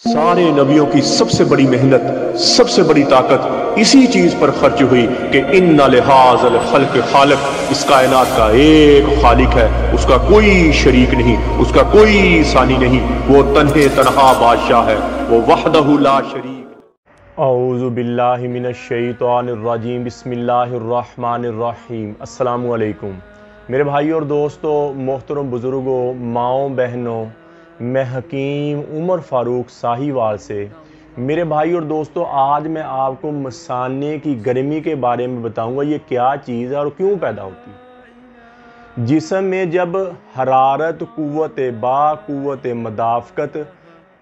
सारे नबियों की सबसे बड़ी मेहनत, सबसे बड़ी ताकत इसी चीज पर खर्च हुई कि इन्ना लिहाज़ल खल्क़ खालिक, इस कायनात का एक खालिक है, उसका कोई शरीक नहीं, उसका कोई सानी नहीं, वो तन्हे तन्हा बादशाह है, वो वहदहु ला शरीक। औज़ु बिल्लाहि मिनश शैतानिर रजीम, बिस्मिल्लाहिर रहमानिर रहीम। अस्सलामु अलैकुम मेरे भाई और दोस्तों, मोहतरम बुजुर्गों, माओ बहनों, मैं हकीम उमर फ़ारूक साहिवाल से। मेरे भाई और दोस्तों, आज मैं आपको मसाने की गर्मी के बारे में बताऊंगा। ये क्या चीज़ है और क्यों पैदा होती है। जिस्म में जब हरारत कुव्वत मदाफ़कत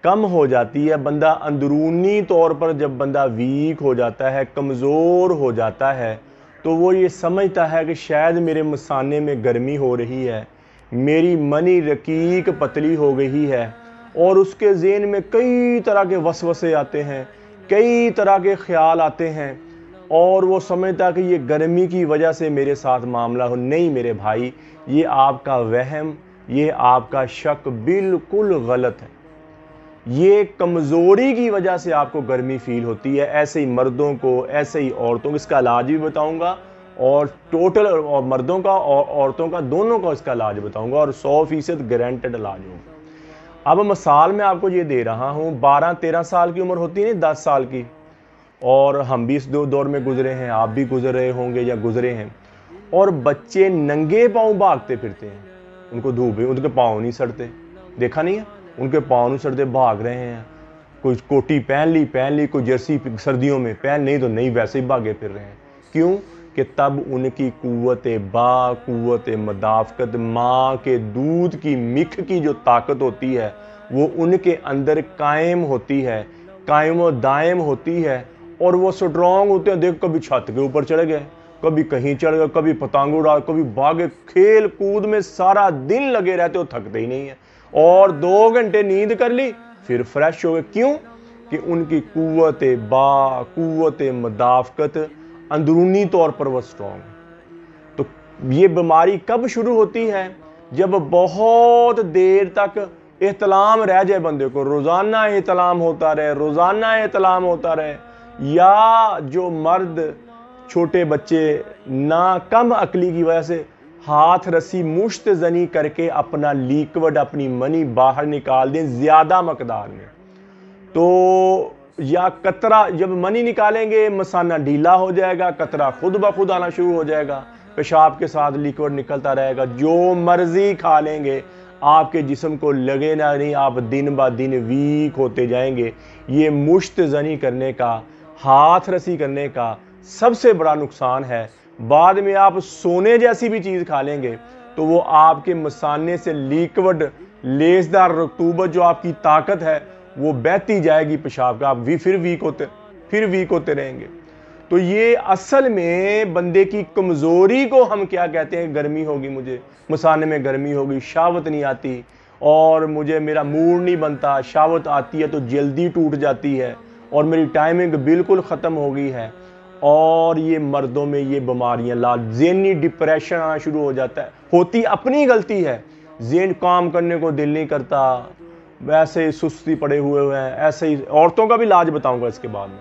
कम हो जाती है, बंदा अंदरूनी तौर पर जब बंदा वीक हो जाता है, कमज़ोर हो जाता है, तो वो ये समझता है कि शायद मेरे मसाने में गर्मी हो रही है, मेरी मनी रकीक पतली हो गई है, और उसके ज़हन में कई तरह के वसवसे आते हैं, कई तरह के ख्याल आते हैं, और वो समझता कि ये गर्मी की वजह से मेरे साथ मामला हो। नहीं मेरे भाई, ये आपका वहम, ये आपका शक बिल्कुल गलत है। ये कमज़ोरी की वजह से आपको गर्मी फील होती है। ऐसे ही मर्दों को, ऐसे ही औरतों को। इसका इलाज भी बताऊंगा, और टोटल और मर्दों का और औरतों का दोनों का इसका इलाज बताऊंगा, और 100% गारंटेड इलाज होगा। अब मिसाल मैं आपको ये दे रहा हूँ, 12-13 साल की उम्र होती है, 10 साल की, और हम भी इस दौर में गुजरे हैं, आप भी गुजर रहे होंगे या गुजरे हैं। और बच्चे नंगे पाँव भागते फिरते हैं, उनको धूप है, उनके पाँव नहीं सड़ते, देखा नहीं है, उनके पाँव नहीं सड़ते, भाग रहे हैं। कोई कोटी पहन ली, कोई जर्सी सर्दियों में पहन, नहीं तो नहीं, वैसे ही भागे फिर रहे हैं। क्यों? कि तब उनकी कुव्वत मदाफ़कत, माँ के दूध की मिख की जो ताकत होती है, वो उनके अंदर कायम होती है, कायम व दायम होती है, और वो स्ट्रॉन्ग होते हैं। देख, कभी छत के ऊपर चढ़ गए, कभी कहीं चढ़ गए, कभी पतंग उड़ा, कभी भागे, खेल कूद में सारा दिन लगे रहते हो, थकते ही नहीं है, और 2 घंटे नींद कर ली, फिर फ्रेश हो गए। क्यों? कि उनकी कुव्वत मदाफ़कत अंदरूनी तौर पर वो स्ट्रॉन्ग है। तो ये बीमारी कब शुरू होती है? जब बहुत देर तक एहतलाम रह जाए बंदे को, रोज़ाना एहतलाम होता रहे, या जो मर्द, छोटे बच्चे ना कम अकली की वजह से हाथ रस्सी मुश्त जनी करके अपना लिक्विड, अपनी मनी बाहर निकाल दें ज़्यादा मकदार में, तो या कतरा, जब मनी निकालेंगे मसाना ढीला हो जाएगा, कतरा खुद ब खुद आना शुरू हो जाएगा, पेशाब के साथ लिक्विड निकलता रहेगा। जो मर्जी खा लेंगे, आपके जिस्म को लगे ना नहीं, आप दिन ब दिन वीक होते जाएंगे। ये मुश्त जनी करने का, हाथ रसी करने का सबसे बड़ा नुकसान है। बाद में आप सोने जैसी भी चीज़ खा लेंगे, तो वो आपके मसाने से लिक्विड, लेसदार रतूबत, जो आपकी ताकत है, वो बहती जाएगी पेशाब का, आप फिर वीक होते रहेंगे। तो ये असल में बंदे की कमज़ोरी को हम क्या कहते हैं? गर्मी होगी, मुझे मसाने में गर्मी होगी, शावत नहीं आती, और मुझे मेरा मूड नहीं बनता, शावत आती है तो जल्दी टूट जाती है, और मेरी टाइमिंग बिल्कुल ख़त्म हो गई है। और ये मर्दों में ये बीमारियाँ, ज़हनी डिप्रेशन आना शुरू हो जाता है, होती अपनी गलती है, ज़हन काम करने को दिल नहीं करता, वैसे सुस्ती पड़े हुए हैं। ऐसे ही औरतों का भी इलाज बताऊंगा इसके बाद में।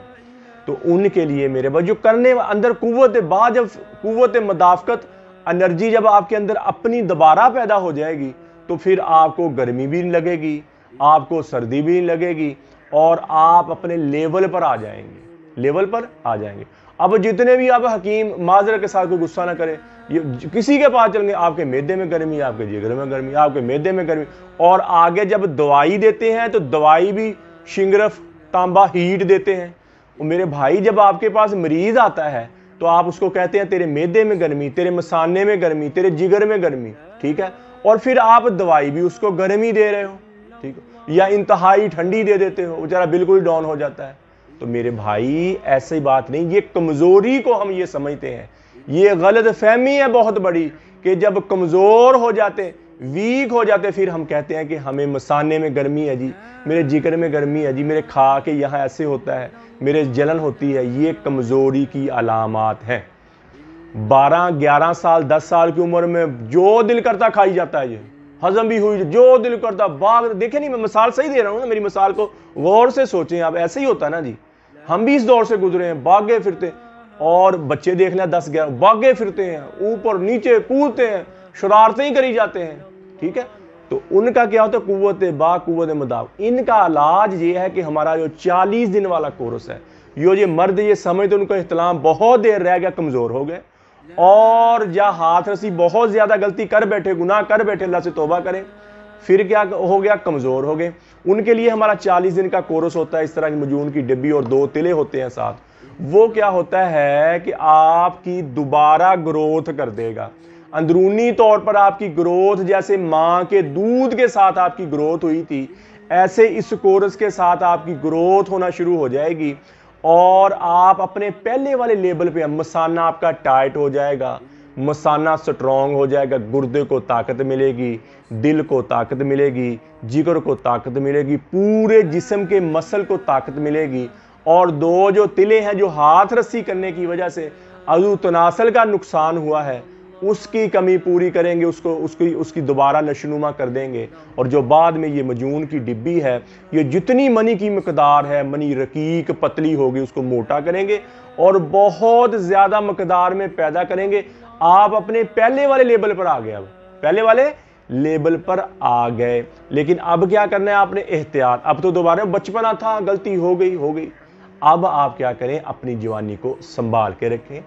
तो उनके लिए मेरे भाई, जो करने अंदर कुव्वत मदाफ़कत, एनर्जी जब आपके अंदर अपनी दोबारा पैदा हो जाएगी, तो फिर आपको गर्मी भी नहीं लगेगी, आपको सर्दी भी नहीं लगेगी, और आप अपने लेवल पर आ जाएंगे। अब जितने भी आप हकीम, माजरत के साथ कोई गुस्सा ना करें, ये किसी के पास चलेंगे, आपके मैदे में गर्मी, आपके जिगर में गर्मी, आपके मैदे में गर्मी, और आगे जब दवाई देते हैं तो दवाई भी शिंगरफ, तांबा, हीट देते हैं। और मेरे भाई, जब आपके पास मरीज आता है तो आप उसको कहते हैं तेरे मैदे में गर्मी, तेरे मसाने में गर्मी, तेरे जिगर में गर्मी, ठीक है, और फिर आप दवाई भी उसको गर्मी दे रहे हो, ठीक है, या इंतहाई ठंडी दे देते हो, बेचारा बिल्कुल डाउन हो जाता है। तो मेरे भाई, ऐसी बात नहीं, ये कमज़ोरी को हम ये समझते हैं, ये गलत फहमी है बहुत बड़ी, कि जब कमज़ोर हो जाते, वीक हो जाते, फिर हम कहते हैं कि हमें मसाने में गर्मी है जी, मेरे जिगर में गर्मी है जी, मेरे खा के यहाँ ऐसे होता है, मेरे जलन होती है। ये कमज़ोरी की अलामात हैं। 12-11 साल, 10 साल की उम्र में जो दिल करता खाई जाता है, ये हजम भी हुई, जो दिल करता भाग। देखे नहीं, मैं मिसाल सही दे रहा हूँ ना, मेरी मिसाल को गौर से सोचें आप। ऐसे ही होता है ना जी, हम भी इस दौर से गुजरे हैं, भागे फिरते, और बच्चे देख लें 10-11 भागे फिरते हैं, ऊपर नीचे कूदते हैं, शरारतें ही करी जाते हैं, ठीक है। तो उनका क्या होता है, कुव्वत बा कुव्वत मदाव। इनका इलाज ये है कि हमारा जो 40 दिन वाला कोर्स है, ये मर्द ये समझते उनका इहतलाम बहुत देर रह गया, कमजोर हो गए, और या हाथ रसी बहुत ज्यादा गलती कर बैठे, गुनाह कर बैठे, अल्लाह से तौबा करें, फिर क्या हो गया, कमजोर हो गए। उनके लिए हमारा 40 दिन का कोर्स होता है, इस तरह की मजून की डिब्बी और 2 तिले होते हैं साथ। वो क्या होता है कि आपकी दोबारा ग्रोथ कर देगा, अंदरूनी तौर पर आपकी ग्रोथ, जैसे मां के दूध के साथ आपकी ग्रोथ हुई थी, ऐसे इस कोर्स के साथ आपकी ग्रोथ होना शुरू हो जाएगी, और आप अपने पहले वाले लेवल पे, मसाना आपका टाइट हो जाएगा, मसाना स्ट्रॉन्ग हो जाएगा, गुर्दे को ताकत मिलेगी, दिल को ताकत मिलेगी, जिगर को ताकत मिलेगी, पूरे जिस्म के मसल को ताकत मिलेगी। और 2 जो तिले हैं जो हाथ रस्सी करने की वजह से अज़ू तनासल का नुकसान हुआ है, उसकी कमी पूरी करेंगे, उसकी दोबारा नशनुमा कर देंगे। और जो बाद में ये मजून की डिब्बी है, ये जितनी मनी की मकदार है, मनी रकीक पतली होगी, उसको मोटा करेंगे और बहुत ज्यादा मकदार में पैदा करेंगे। आप अपने पहले वाले लेवल पर आ गए, अब पहले वाले लेवल पर आ गए। लेकिन अब क्या करना है आपने, एहतियात। अब तो दोबारा बचपना था, गलती हो गई। अब आप क्या करें, अपनी जवानी को संभाल के रखें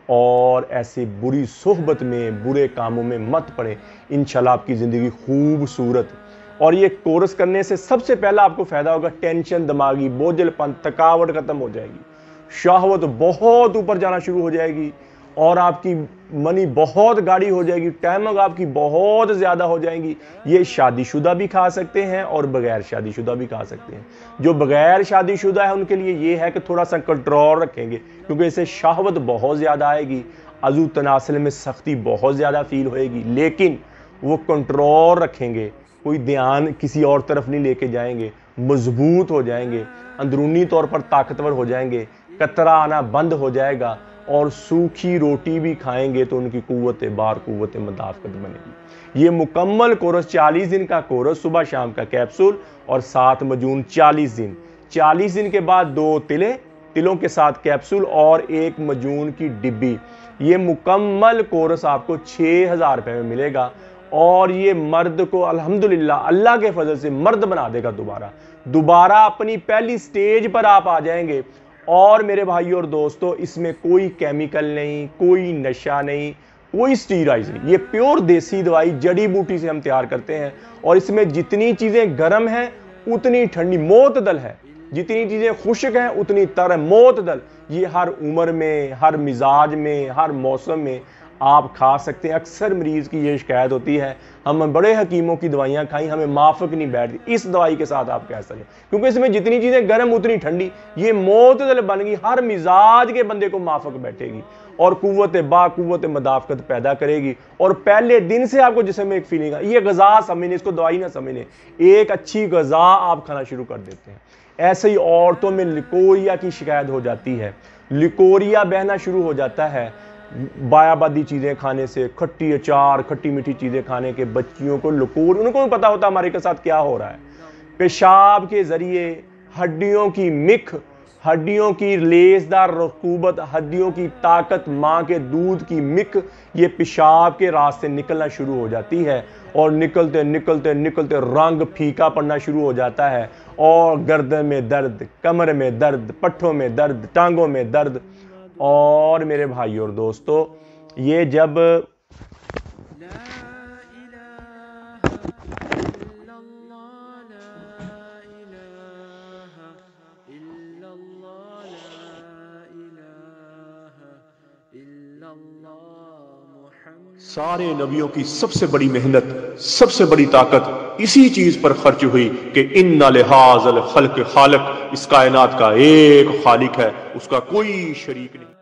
और ऐसी बुरी सोहबत में, बुरे कामों में मत पड़े। इंशाल्लाह आपकी जिंदगी खूबसूरत। और ये कोर्स करने से सबसे पहला आपको फायदा होगा, टेंशन, दिमागी बोझलपन, थकावट खत्म हो जाएगी, शहवत बहुत ऊपर जाना शुरू हो जाएगी, और आपकी मनी बहुत गाढ़ी हो जाएगी, टाइमिंग आपकी बहुत ज्यादा हो जाएगी। ये शादीशुदा भी खा सकते हैं और बगैर शादीशुदा भी खा सकते हैं। जो बगैर शादीशुदा है उनके लिए ये है कि थोड़ा सा कंट्रोल रखेंगे, क्योंकि इससे शहवत बहुत ज्यादा आएगी, अज़ू तनासल में सख्ती बहुत ज्यादा फील होएगी, लेकिन वो कंट्रोल रखेंगे, कोई ध्यान किसी और तरफ नहीं लेके जाएंगे, मजबूत हो जाएंगे, अंदरूनी तौर पर ताकतवर हो जाएंगे, कतरा आना बंद हो जाएगा, और सूखी रोटी भी खाएंगे तो उनकी कुव्वत बार, कुव्वत मदाफकत बनेगी। ये मुकम्मल कोर्स 40 दिन का कोर्स, सुबह शाम का कैप्सूल और 7 मजून 40 दिन। 40 दिन के बाद 2 तिलों के साथ कैप्सूल और 1 मजून की डिब्बी। ये मुकम्मल कोर्स आपको 6000 रुपए में मिलेगा, और ये मर्द को अल्हम्दुलिल्लाह अल्लाह के फजल से मर्द बना देगा। दोबारा अपनी पहली स्टेज पर आप आ जाएंगे। और मेरे भाइयों और दोस्तों, इसमें कोई केमिकल नहीं, कोई नशा नहीं, कोई स्टीरॉइड नहीं। ये प्योर देसी दवाई जड़ी बूटी से हम तैयार करते हैं, और इसमें जितनी चीजें गर्म हैं उतनी ठंडी, मोतदल है, जितनी चीजें खुश्क हैं उतनी तर है, मोतदल। ये हर उम्र में, हर मिजाज में, हर मौसम में आप खा सकते हैं। अक्सर मरीज की ये शिकायत होती है, हम बड़े हकीमों की दवाइयां खाई, हमें माफक नहीं बैठती। इस दवाई के साथ आप कह सकते, क्योंकि इसमें जितनी चीजें गर्म उतनी ठंडी, ये मोतदल बन गई, हर मिजाज के बंदे को माफक बैठेगी और कुव्वत बा कुव्वत मदाफकत पैदा करेगी। और पहले दिन से आपको जिस्म में एक फीलिंग, ये गजा समझने, इसको दवाई ना समझने, एक अच्छी गजा आप खाना शुरू कर देते हैं। ऐसे ही औरतों में लिकोरिया की शिकायत हो जाती है, लिकोरिया बहना शुरू हो जाता है बायाबादी चीजें खाने से, खट्टी अचार, खट्टी मीठी चीजें खाने के। बच्चियों को लिकोरिया, उनको भी पता होता हमारे के साथ क्या हो रहा है। पेशाब के जरिए हड्डियों की मिख, हड्डियों की लेसदार रकूबत, हड्डियों की ताकत, मां के दूध की मिख, ये पेशाब के रास्ते निकलना शुरू हो जाती है, और निकलते निकलते निकलते रंग फीका पड़ना शुरू हो जाता है, और गर्दन में दर्द, कमर में दर्द, पट्ठों में दर्द, टांगों में दर्द। और मेरे भाइयों और दोस्तों, ये जब सारे नबियों की सबसे बड़ी मेहनत, सबसे बड़ी ताकत इसी चीज पर खर्च हुई कि इन्ना लिहाज़ल खल्क़ खालिक़, इस कायनात का एक खालिक है, उसका कोई शरीक नहीं।